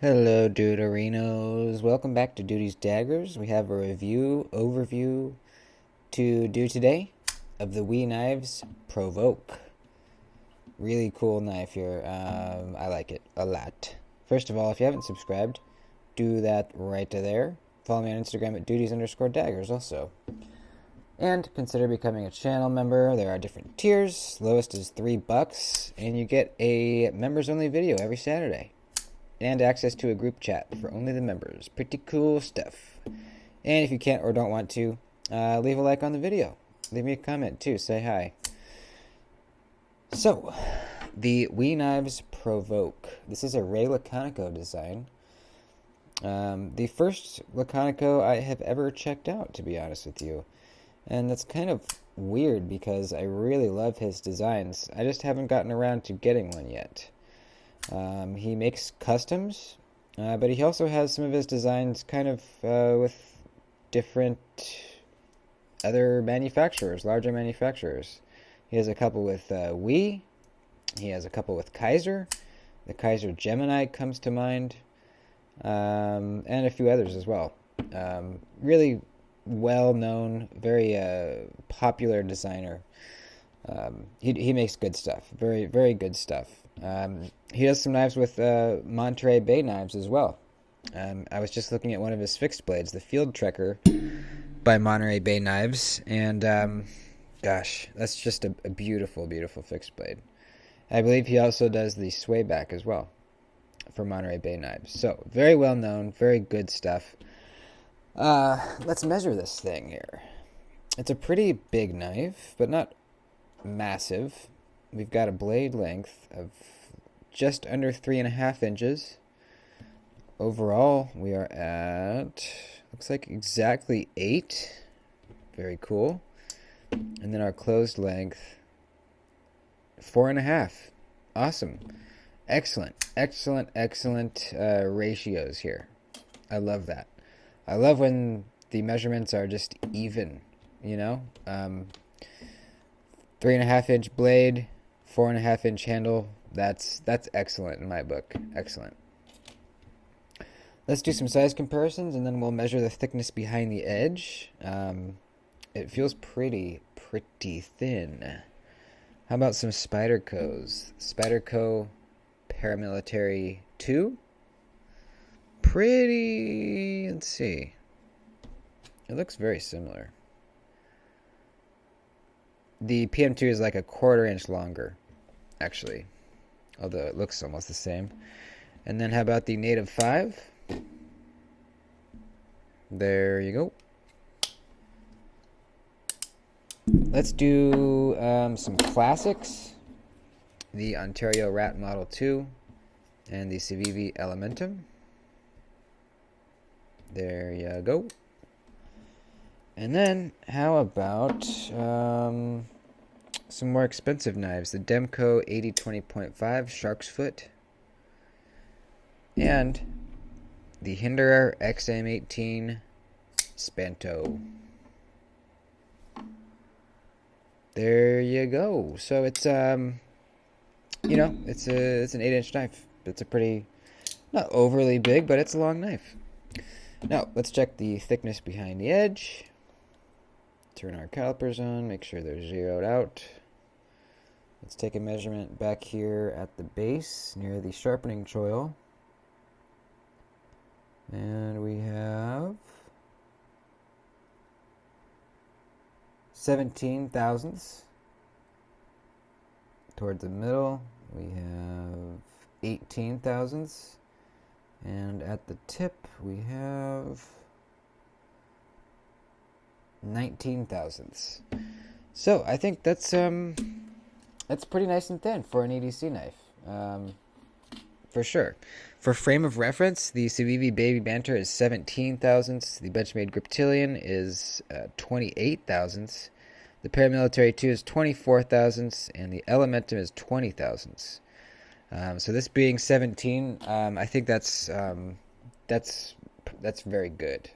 Hello, Duderinos. Welcome back to Duty's Daggers. We have a review overview to do today of the WE Knives Provoke. Really cool knife here. I like it a lot. First of all, if you haven't subscribed, do that right there. Follow me on Instagram at duties_daggers also. And consider becoming a channel member. There are different tiers. Lowest is $3, and you get a members only video every Saturday and access to a group chat for only the members. Pretty cool stuff. And if you can't or don't want to, leave a like on the video. Leave me a comment too. Say hi. So, the WE Knives Provoke. This is a Ray Laconico design. The first Laconico I have ever checked out, to be honest with you. And that's kind of weird because I really love his designs. I just haven't gotten around to getting one yet. He makes customs, but he also has some of his designs kind of with different other manufacturers, larger manufacturers. He has a couple with WE. He has a couple with Kaiser. The Kaiser Gemini comes to mind, and a few others as well. Really well-known, very popular designer. He makes good stuff, very, very good stuff. He does some knives with Monterey Bay knives as well. I was just looking at one of his fixed blades, the Field Trekker by Monterey Bay Knives, and gosh, that's just a beautiful, beautiful fixed blade. I believe he also does the swayback as well for Monterey Bay Knives. So, very well known, very good stuff. Let's measure this thing here. It's a pretty big knife, but not massive. We've got a blade length of just under 3.5 inches. Overall, we are at, looks like exactly 8. Very cool. And then our closed length, 4.5. Awesome. Excellent, excellent, excellent ratios here. I love that. I love when the measurements are just even, you know? 3.5-inch blade, 4.5-inch handle. That's excellent in my book. Excellent. Let's do some size comparisons, and then we'll measure the thickness behind the edge. It feels pretty thin. How about some Spyderco's? Spyderco Paramilitary 2. Pretty, let's see. It looks very similar. The PM2 is like a 1/4 inch longer, actually. Although it looks almost the same. And then how about the Native 5? There you go. Let's do some classics. The Ontario Rat Model 2 and the Civivi Elementum. There you go. And then how about some more expensive knives. The Demco 80-20.5 Shark's Foot. And the Hinderer XM18 Spanto. There you go. So it's you know, it's an 8-inch knife. It's a pretty, not overly big, but it's a long knife. Now let's check the thickness behind the edge. Turn our calipers on, make sure they're zeroed out. Let's take a measurement back here at the base near the sharpening choil. And we have 17 thousandths. Towards the middle, we have 18 thousandths. And at the tip, we have 19 thousandths. So I think that's pretty nice and thin for an EDC knife, for sure. For frame of reference, the Civivi Baby Banter is 17 thousandths. The Benchmade Griptilian is 28 thousandths. The Paramilitary 2 is 24 thousandths, and the Elementum is 20 thousandths. So this being 17, I think that's very good.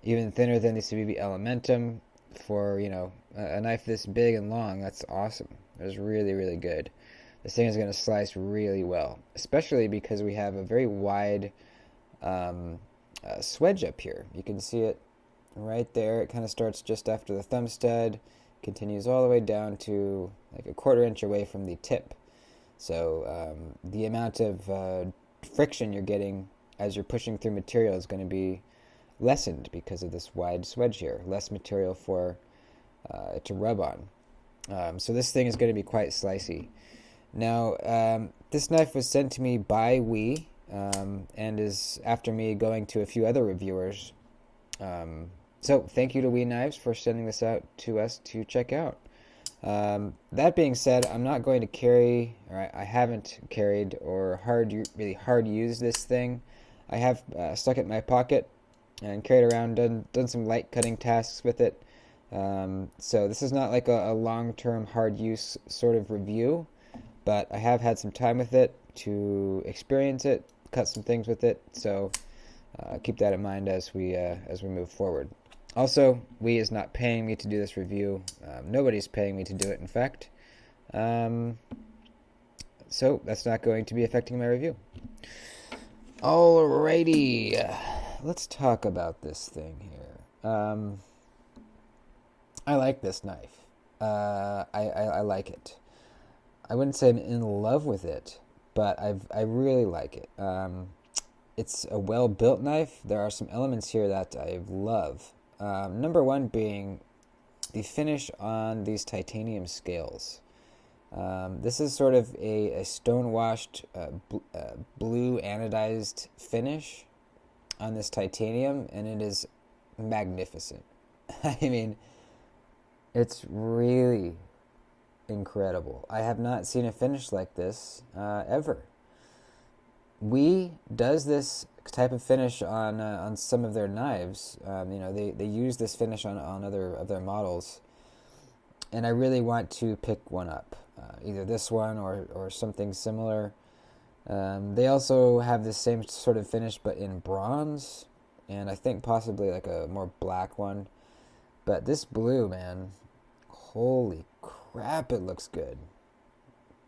Even thinner than the Civivi Elementum for, you know, a knife this big and long. That's awesome. That's really, really good. this thing is going to slice really well, especially because we have a very wide swedge up here. You can see it right there. It kind of starts just after the thumb stud, continues all the way down to like a 1/4 inch away from the tip. So the amount of friction you're getting as you're pushing through material is going to be lessened because of this wide swedge here. Less material for it to rub on. So this thing is going to be quite slicey. Now, this knife was sent to me by and is after me going to a few other reviewers. So thank you to We Knives for sending this out to us to check out. That being said, I'm not going to carry, or I haven't carried or really hard used this thing. I have stuck it in my pocket and carried around, done some light cutting tasks with it. So this is not like a long-term hard use sort of review, but I have had some time with it to experience it, cut some things with it. So keep that in mind as we move forward. Also, We is not paying me to do this review. Nobody's paying me to do it, in fact. So that's not going to be affecting my review. Alrighty, let's talk about this thing here. I like this knife. I like it. I wouldn't say I'm in love with it, but I really like it. It's a well-built knife. There are some elements here that I love. Number one being the finish on these titanium scales. This is sort of a stonewashed blue anodized finish on this titanium, and it is magnificent. I mean, it's really incredible. I have not seen a finish like this ever. We does this type of finish on some of their knives. They use this finish on other of their models, and I really want to pick one up, either this one or something similar. They also have the same sort of finish, but in bronze, and I think possibly like a more black one. But this blue, man, holy crap, it looks good.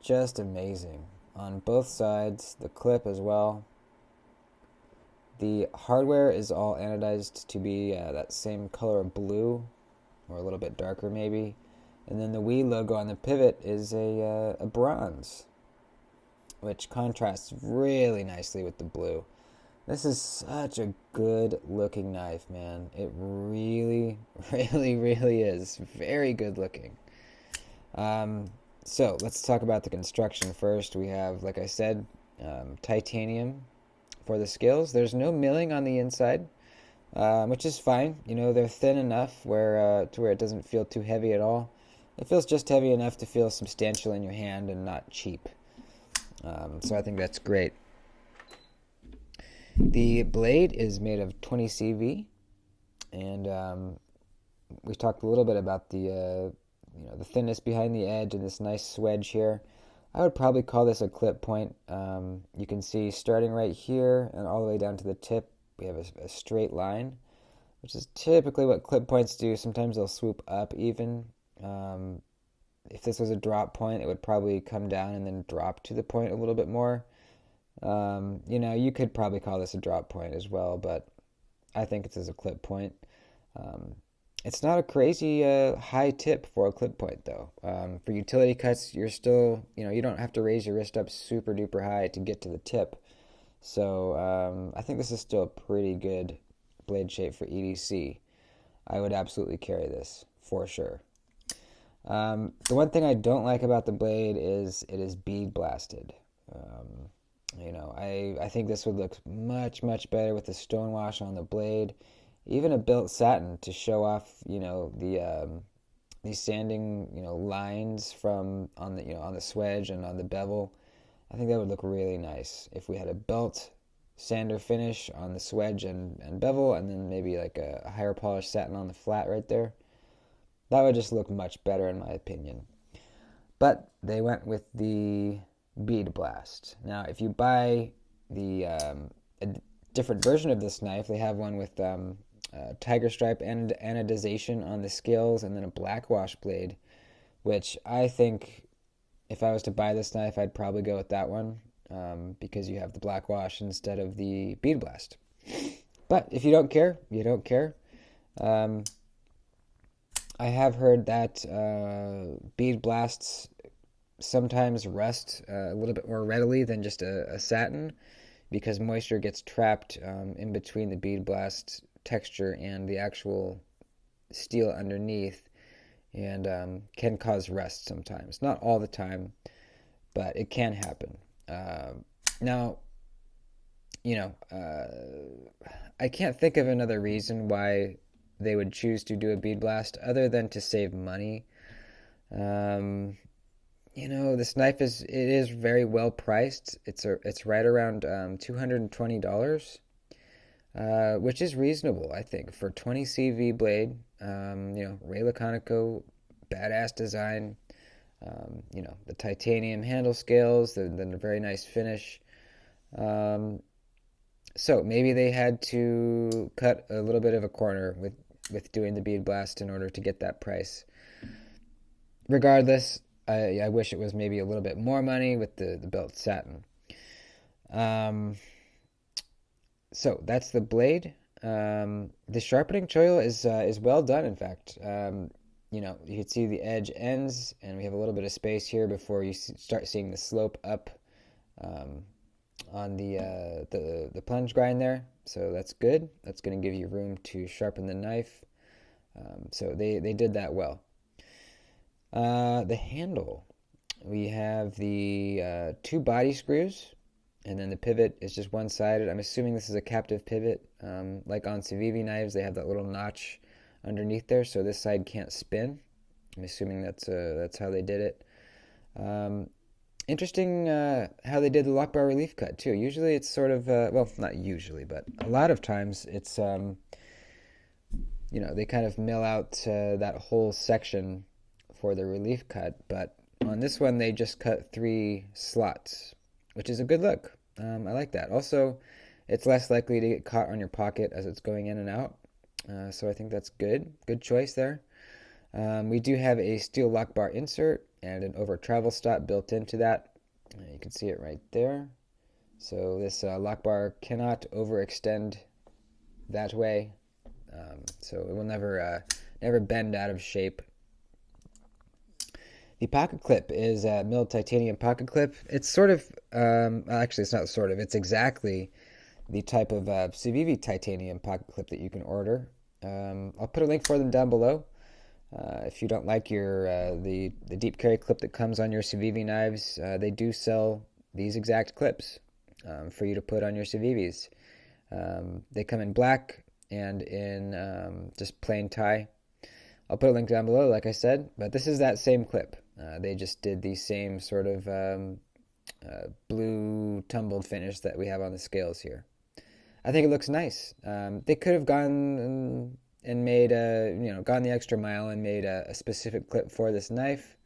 Just amazing. On both sides, the clip as well. The hardware is all anodized to be that same color of blue, or a little bit darker maybe. And then the We logo on the pivot is a bronze, which contrasts really nicely with the blue. This is such a good looking knife, man. It really, really, really is. Very good looking. So let's talk about the construction first. We have, like I said, titanium for the scales. There's no milling on the inside, which is fine. They're thin enough to where it doesn't feel too heavy at all. It feels just heavy enough to feel substantial in your hand and not cheap. So I think that's great. The blade is made of 20 CV, and we talked a little bit about the thinness behind the edge and this nice swedge here. I would probably call this a clip point. You can see starting right here and all the way down to the tip, we have a straight line, which is typically what clip points do. Sometimes they'll swoop up even. If this was a drop point, it would probably come down and then drop to the point a little bit more. You could probably call this a drop point as well, but I think it's as a clip point. It's not a crazy high tip for a clip point, though. For utility cuts, you're still, you don't have to raise your wrist up super duper high to get to the tip. So I think this is still a pretty good blade shape for EDC. I would absolutely carry this for sure. The one thing I don't like about the blade is it is bead blasted. I think this would look much, much better with the stonewash on the blade. Even a built satin to show off, the sanding, lines from on the swedge and on the bevel. I think that would look really nice if we had a belt sander finish on the swedge and bevel, and then maybe like a higher polished satin on the flat right there. That would just look much better in my opinion. But they went with the bead blast. Now, if you buy the a different version of this knife, they have one with tiger stripe and anodization on the scales, and then a black wash blade, which I think if I was to buy this knife, I'd probably go with that one because you have the black wash instead of the bead blast. But if you don't care, you don't care. Um, I have heard that bead blasts sometimes rust a little bit more readily than just a satin because moisture gets trapped in between the bead blast texture and the actual steel underneath and can cause rust sometimes. Not all the time, but it can happen. Now, you know, I can't think of another reason why they would choose to do a bead blast other than to save money. Um, this knife is very well priced. It's right around $220, which is reasonable, I think, for 20 CV blade. Ray Laconico, badass design. The titanium handle scales, the very nice finish. So maybe they had to cut a little bit of a corner with doing the bead blast in order to get that price. Regardless, I wish it was maybe a little bit more money with the belt satin. So that's the blade. The sharpening choil is well done, in fact. You can see the edge ends, and we have a little bit of space here before you start seeing the slope up on the plunge grind there. So that's good. That's going to give you room to sharpen the knife. So they did that well. The handle, we have the two body screws, and then the pivot is just one-sided. I'm assuming this is a captive pivot. Like on Civivi knives, they have that little notch underneath there, so this side can't spin. I'm assuming that's how they did it. Interesting how they did the lock bar relief cut too. Usually it's sort of well, not usually, but a lot of times it's they kind of mill out that whole section for the relief cut, but on this one they just cut 3 slots, which is a good look. I like that. Also, it's less likely to get caught on your pocket as it's going in and out. So I think that's good. Good choice there. We do have a steel lock bar insert and an over travel stop built into that. You can see it right there. So this lock bar cannot overextend that way. So it will never bend out of shape. The pocket clip is a milled titanium pocket clip. It's sort of, actually it's not sort of, it's exactly the type of Civivi titanium pocket clip that you can order. I'll put a link for them down below. If you don't like the deep carry clip that comes on your Civivi knives, they do sell these exact clips for you to put on your Civivis. They come in black and in just plain tie. I'll put a link down below, like I said, but this is that same clip. They just did the same sort of blue tumbled finish that we have on the scales here. I think it looks nice. They could have gone and made gone the extra mile and made a specific clip for this knife,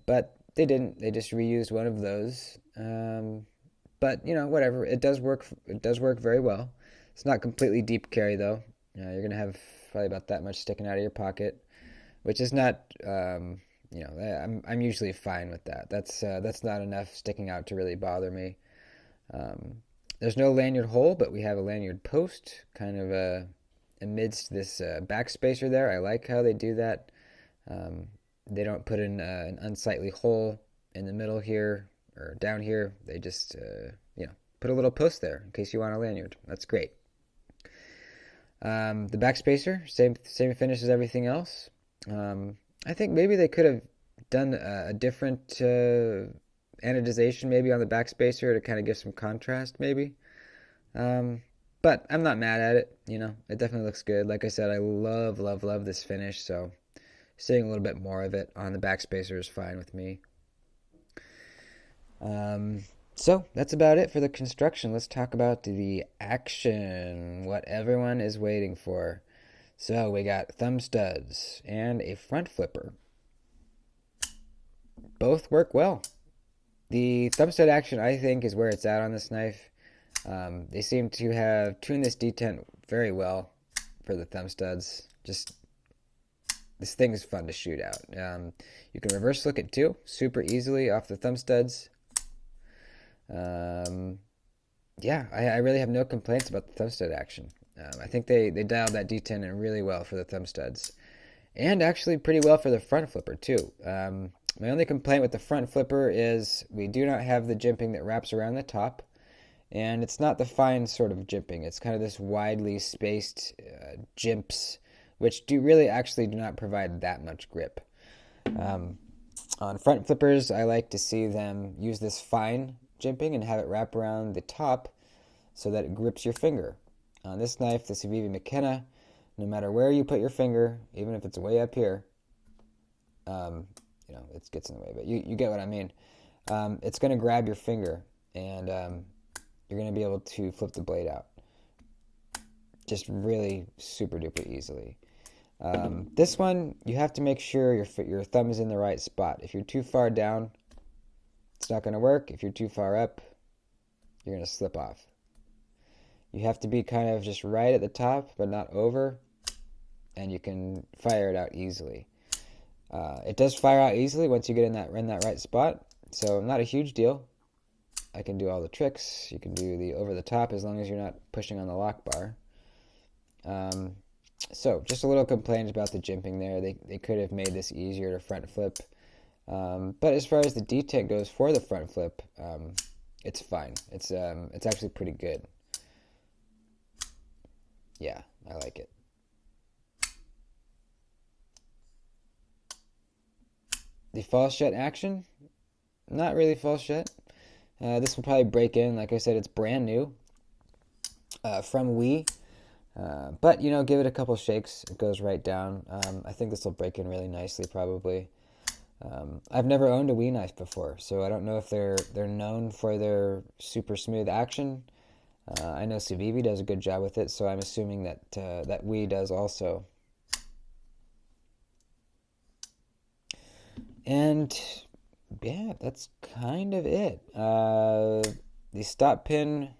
but they didn't. They just reused one of those. But whatever. It does work. It does work very well. It's not completely deep carry though. You're gonna have probably about that much sticking out of your pocket, which is not. I'm usually fine with that. That's not enough sticking out to really bother me. There's no lanyard hole, but we have a lanyard post, kind of amidst this back spacer there. I like how they do that. They don't put in an unsightly hole in the middle here or down here. They just put a little post there in case you want a lanyard. That's great. The back spacer, same finish as everything else. I think maybe they could have done a different anodization maybe on the back spacer to kind of give some contrast maybe. But I'm not mad at it. It definitely looks good. Like I said, I love, love, love this finish, so seeing a little bit more of it on the back spacer is fine with me. So that's about it for the construction. Let's talk about the action, what everyone is waiting for. So we got thumb studs and a front flipper. Both work well. The thumb stud action, I think, is where it's at on this knife. They seem to have tuned this detent very well for the thumb studs. Just this thing is fun to shoot out. You can reverse look it too, super easily off the thumb studs. Yeah, I really have no complaints about the thumb stud action. I think they dialed that D10 in really well for the thumb studs. And actually pretty well for the front flipper too. My only complaint with the front flipper is we do not have the jimping that wraps around the top. And it's not the fine sort of jimping. It's kind of this widely spaced jimps, which really actually do not provide that much grip. On front flippers, I like to see them use this fine jimping and have it wrap around the top so that it grips your finger. On this knife, the Civivi McKenna, no matter where you put your finger, even if it's way up here, it gets in the way, but you get what I mean. It's going to grab your finger, and you're going to be able to flip the blade out just really super duper easily. This one, you have to make sure your thumb is in the right spot. If you're too far down, it's not going to work. If you're too far up, you're going to slip off. You have to be kind of just right at the top, but not over, and you can fire it out easily. It does fire out easily once you get in that right spot, so not a huge deal. I can do all the tricks. You can do the over the top as long as you're not pushing on the lock bar. So just a little complaint about the jimping there. They could have made this easier to front flip. But as far as the detent goes for the front flip, it's fine. It's actually pretty good. Yeah, I like it. The false shut action, not really false shut. This will probably break in. Like I said, it's brand new from Wii. But, give it a couple shakes. It goes right down. I think this will break in really nicely, probably. I've never owned a Wii knife before, so I don't know if they're known for their super smooth action. I know Civivi does a good job with it, so I'm assuming that that Wii does also. And yeah, that's kind of it. The stop pin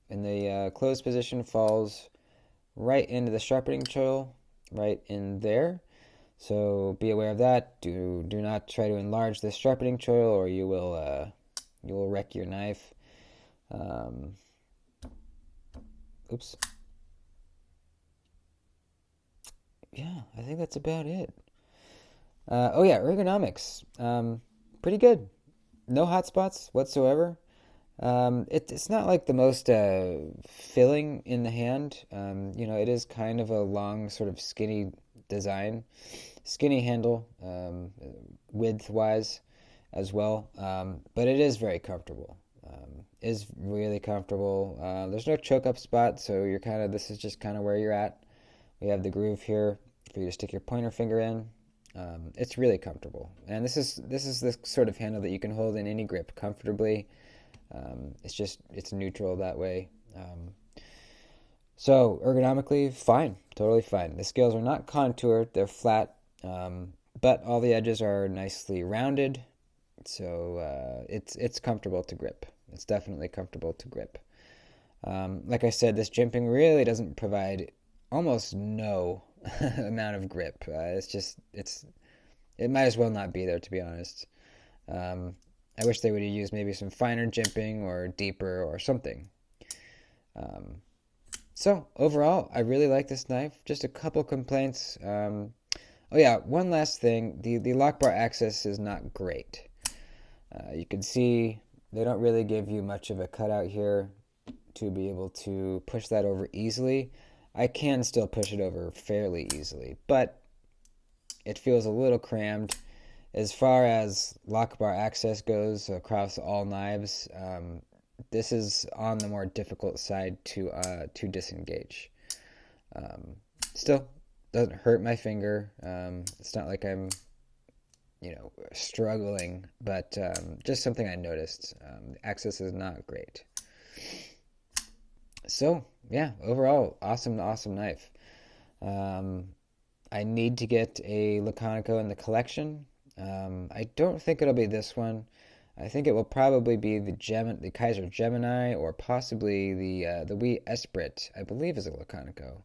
in the closed position falls right into the sharpening choil, right in there. So be aware of that. Do not try to enlarge the sharpening choil, or you will wreck your knife. Oops. Yeah, I think that's about it. Oh yeah, ergonomics. Pretty good. No hot spots whatsoever. It's not like the most filling in the hand. It is kind of a long, sort of skinny design, skinny handle, width-wise as well. But it is very comfortable. Is really comfortable. There's no choke-up spot, so this is just kind of where you're at. We have the groove here for you to stick your pointer finger in. It's really comfortable, and this is the sort of handle that you can hold in any grip comfortably. It's neutral that way. So ergonomically, fine, totally fine. The scales are not contoured; they're flat, but all the edges are nicely rounded, so it's comfortable to grip. It's definitely comfortable to grip. Like I said, this jimping really doesn't provide almost no amount of grip. It might as well not be there, to be honest. I wish they would have used maybe some finer jimping or deeper or something. So overall, I really like this knife. Just a couple complaints. Oh yeah, one last thing. The lock bar access is not great. You can see they don't really give you much of a cutout here to be able to push that over easily. I can still push it over fairly easily, but it feels a little crammed. As far as lock bar access goes across all knives, this is on the more difficult side to disengage. Still, doesn't hurt my finger. It's not like I'm, struggling, but just something I noticed. The access is not great. So, yeah, overall, awesome knife. I need to get a Laconico in the collection. I don't think it'll be this one. I think it will probably be the Kaiser Gemini, or possibly the Wii Esprit, I believe is a Laconico.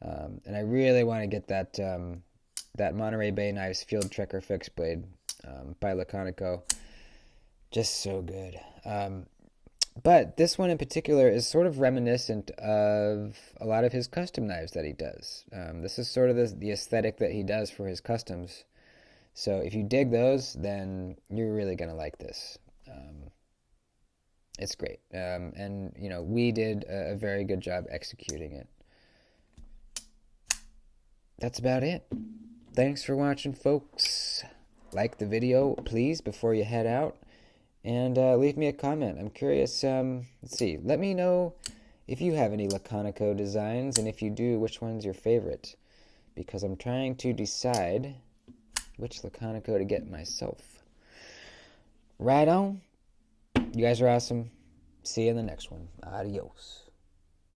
And I really want to get that that Monterey Bay Knives Field Trekker Fixed Blade by Laconico. Just so good. But this one in particular is sort of reminiscent of a lot of his custom knives that he does. This is sort of the aesthetic that he does for his customs. So if you dig those, then you're really going to like this. It's great. And, you know, we did a very good job executing it. That's about it. Thanks for watching, folks. Like the video, please, before you head out. And leave me a comment. I'm curious. Let's see. Let me know if you have any Laconico designs, and if you do, which one's your favorite. Because I'm trying to decide which Laconico to get myself. Right on. You guys are awesome. See you in the next one. Adios.